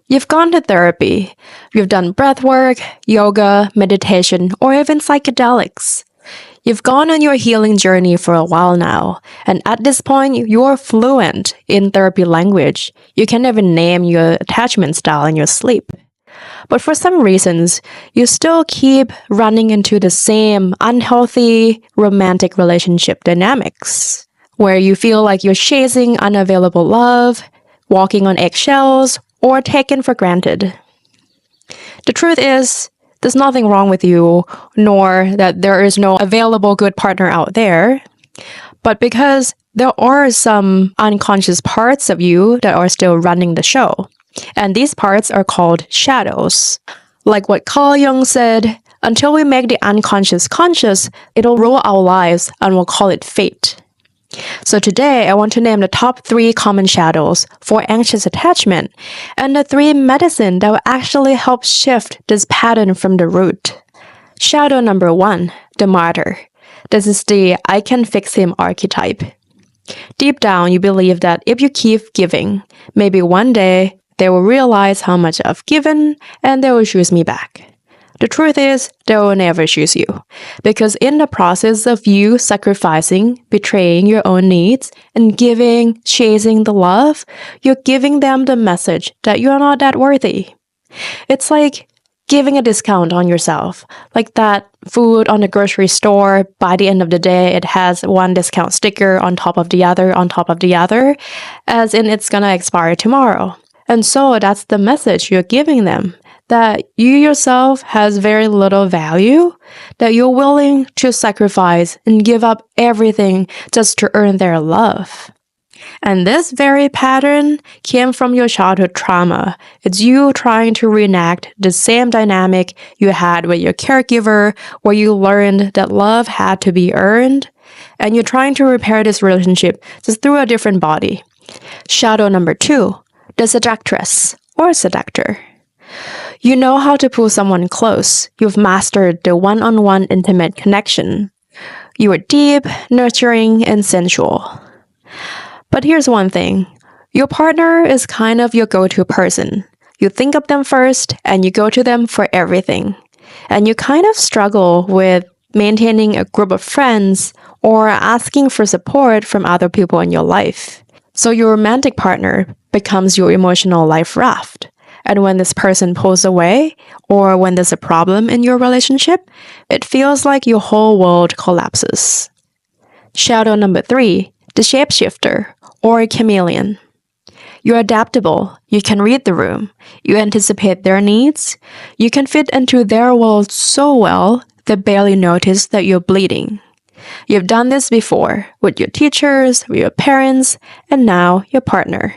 You've gone to therapy. You've done breath work, yoga, meditation, or even psychedelics. You've gone on your healing journey for a while now, and at this point, you're fluent in therapy language. You can even name your attachment style in your sleep. But for some reasons, you still keep running into the same unhealthy romantic relationship dynamics, where you feel like you're chasing unavailable love, walking on eggshells, or taken for granted. The truth is, there's nothing wrong with you, nor that there is no available good partner out there. But because there are some unconscious parts of you that are still running the show. And these parts are called shadows. Like what Carl Jung said, until we make the unconscious conscious, it'll rule our lives and we'll call it fate. So today, I want to name the top 3 common shadows for anxious attachment and the 3 medicine that will actually help shift this pattern from the root. Shadow number 1, the martyr. This is the I can fix him archetype. Deep down, you believe that if you keep giving, maybe one day they will realize how much I've given and they will choose me back. The truth is, they will never choose you, because in the process of you sacrificing, betraying your own needs, and giving, chasing the love, you're giving them the message that you're not that worthy. It's like giving a discount on yourself, like that food on the grocery store. By the end of the day, it has one discount sticker on top of the other, on top of the other, as in it's gonna expire tomorrow. And so that's the message you're giving them, that you yourself has very little value, that you're willing to sacrifice and give up everything just to earn their love. And this very pattern came from your childhood trauma. It's you trying to reenact the same dynamic you had with your caregiver, where you learned that love had to be earned, and you're trying to repair this relationship just through a different body. Shadow number 2, the seductress or seductor. You know how to pull someone close. You've mastered the one-on-one intimate connection. You are deep, nurturing, and sensual. But here's one thing. Your partner is kind of your go-to person. You think of them first, and you go to them for everything. And you kind of struggle with maintaining a group of friends or asking for support from other people in your life. So your romantic partner becomes your emotional life raft. And when this person pulls away, or when there's a problem in your relationship, it feels like your whole world collapses. Shadow number 3, the shapeshifter, or chameleon. You're adaptable, you can read the room, you anticipate their needs, you can fit into their world so well they barely notice that you're bleeding. You've done this before, with your teachers, with your parents, and now your partner.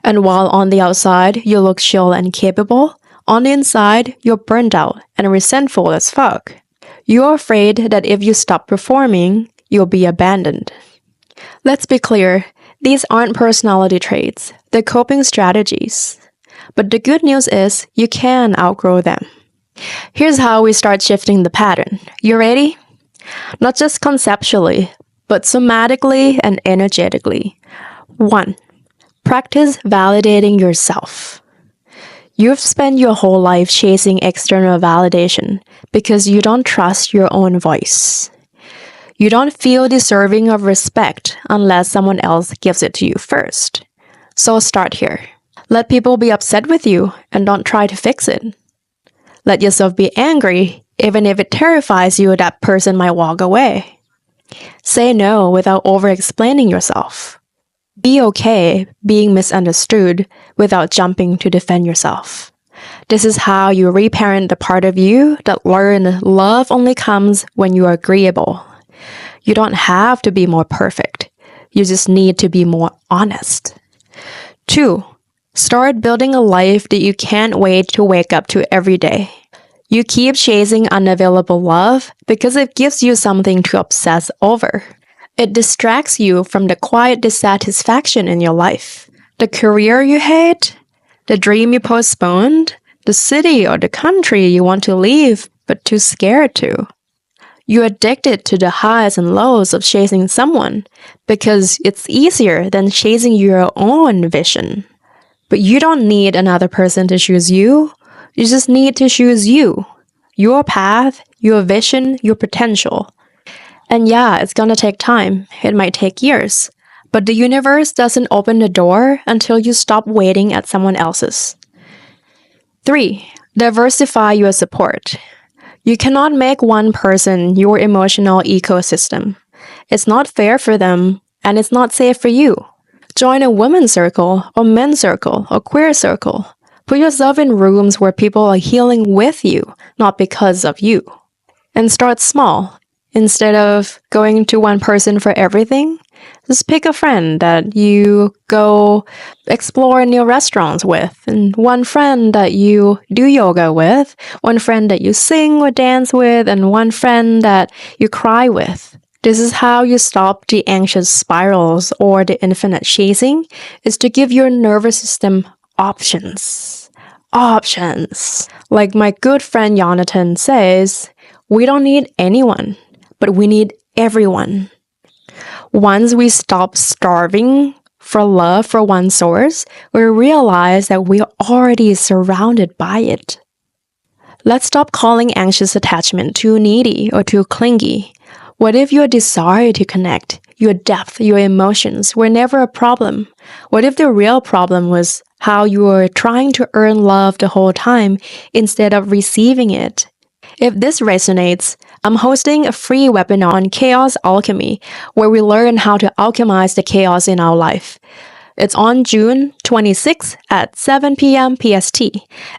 And while on the outside you look chill and capable, on the inside you're burned out and resentful as fuck. You're afraid that if you stop performing, you'll be abandoned. Let's be clear, these aren't personality traits, they're coping strategies. But the good news is you can outgrow them. Here's how we start shifting the pattern. You ready? Not just conceptually, but somatically and energetically. 1. Practice validating yourself. You've spent your whole life chasing external validation because you don't trust your own voice. You don't feel deserving of respect unless someone else gives it to you first. So start here. Let people be upset with you and don't try to fix it. Let yourself be angry even if it terrifies you that person might walk away. Say no without over-explaining yourself. Be okay being misunderstood without jumping to defend yourself. This is how you reparent the part of you that learned love only comes when you are agreeable. You don't have to be more perfect. You just need to be more honest. 2. Start building a life that you can't wait to wake up to every day. You keep chasing unavailable love because it gives you something to obsess over. It distracts you from the quiet dissatisfaction in your life. The career you hate, the dream you postponed, the city or the country you want to leave but too scared to. You're addicted to the highs and lows of chasing someone because it's easier than chasing your own vision. But you don't need another person to choose you. You just need to choose you. Your path, your vision, your potential. And yeah, it's gonna take time. It might take years. But the universe doesn't open the door until you stop waiting at someone else's. 3. Diversify your support. You cannot make one person your emotional ecosystem. It's not fair for them, and it's not safe for you. Join a women's circle, or men's circle, or queer circle. Put yourself in rooms where people are healing with you, not because of you. And start small. Instead of going to one person for everything, just pick a friend that you go explore new restaurants with, and one friend that you do yoga with, one friend that you sing or dance with, and one friend that you cry with. This is how you stop the anxious spirals or the infinite chasing, is to give your nervous system options. Options. Like my good friend Jonathan says, we don't need anyone, but we need everyone. Once we stop starving for love for one source, we realize that we are already surrounded by it. Let's stop calling anxious attachment too needy or too clingy. What if your desire to connect, your depth, your emotions were never a problem? What if the real problem was how you were trying to earn love the whole time instead of receiving it? If this resonates, I'm hosting a free webinar on Chaos Alchemy, where we learn how to alchemize the chaos in our life. It's on June 26th at 7 p.m. PST,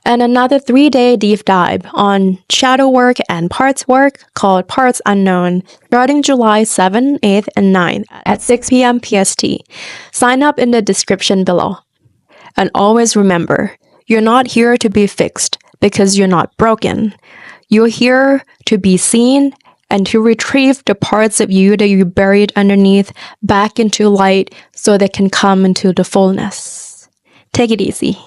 and another 3-day deep dive on shadow work and parts work called Parts Unknown, starting July 7, 8th, and 9th at 6 p.m. PST. Sign up in the description below. And always remember, you're not here to be fixed because you're not broken. You're here to be seen and to retrieve the parts of you that you buried underneath back into light so they can come into the fullness. Take it easy.